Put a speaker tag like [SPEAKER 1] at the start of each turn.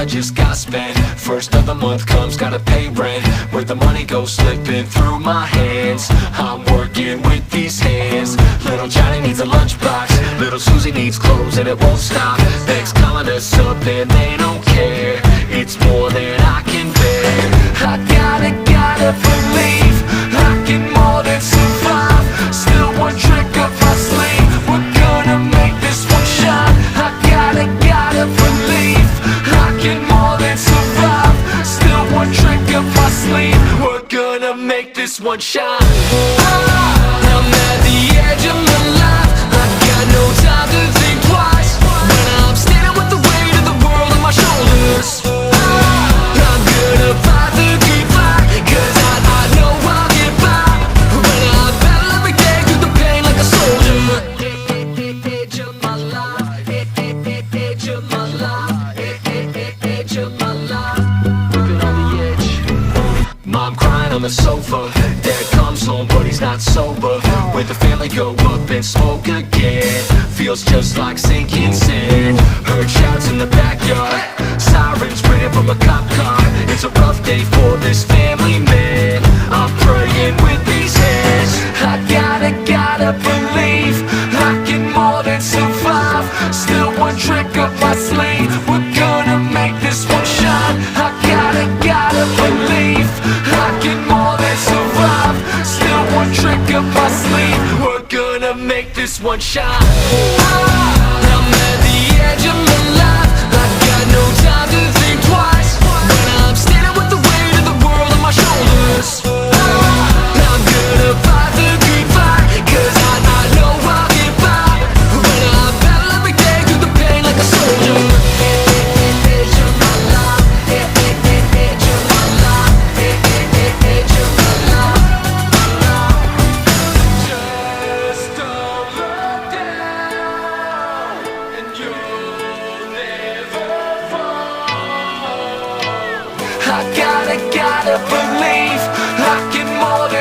[SPEAKER 1] $1 just got spent. First of the month comes, gotta pay rent. Where the money goes slipping through my hands. I'm working with these hands. Little Johnny needs a lunchbox. Little Susie needs clothes and it won't stop. Thanks calling us up and they don't care. It's more than I can bear. I gotta believe I can more than survive. Still one trick up my sleeve. We're gonna make this one shine. I gotta believe I can more than survive. Still one trick up my sleeve. We're gonna make this one shine. I'm at the edge of my life. I got no time to think twice. When I'm standing with the weight of the world on my shoulders, I'm gonna fight the good fight, 'cause I know I'll get by. When I battle every day through the pain like a soldier. Edge of my life, edge of my life, edge of my life. Living on the edge. Mom crying on the sofa. Dad comes home but he's not sober. With the family go up and smoke again. Feels just like sinking sand. Heard shouts in the backyard. Sirens ringing from a cop car. It's a rough day for this family, man. I'm praying with these hands. I gotta believe I can more than survive. Still one trick up my sleeve. We're gonna make this one shine. I gotta believe I can more than survive. Still one trick up my sleeve. We're gonna make this one shine. I'm at the edge of my life. I got no time to think twice. When I'm standing with the weight of the world on my shoulders, I'm gonna fight the good fight, 'cause I know I'll get by. When I battle every day through the pain like a soldier. Edge of my life, edge of my life, edge of my life. Just don't look down, and you'll never fall. I gotta believe